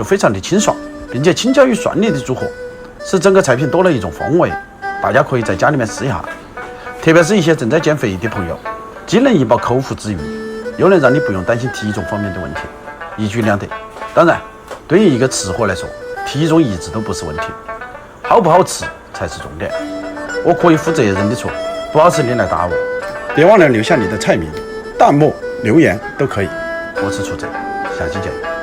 非常的清爽，并且青椒与蒜泥的组合，使整个菜品多了一种风味。大家可以在家里面试一下，特别是一些正在减肥的朋友，既能一饱口腹之欲，又能让你不用担心体重方面的问题，一举两得。当然，对于一个吃货来说，体重一直都不是问题，好不好吃才是重点。我可以负责任的说，不好吃你来打我，别忘了留下你的菜名，弹幕留言都可以。我是楚贼，下期见。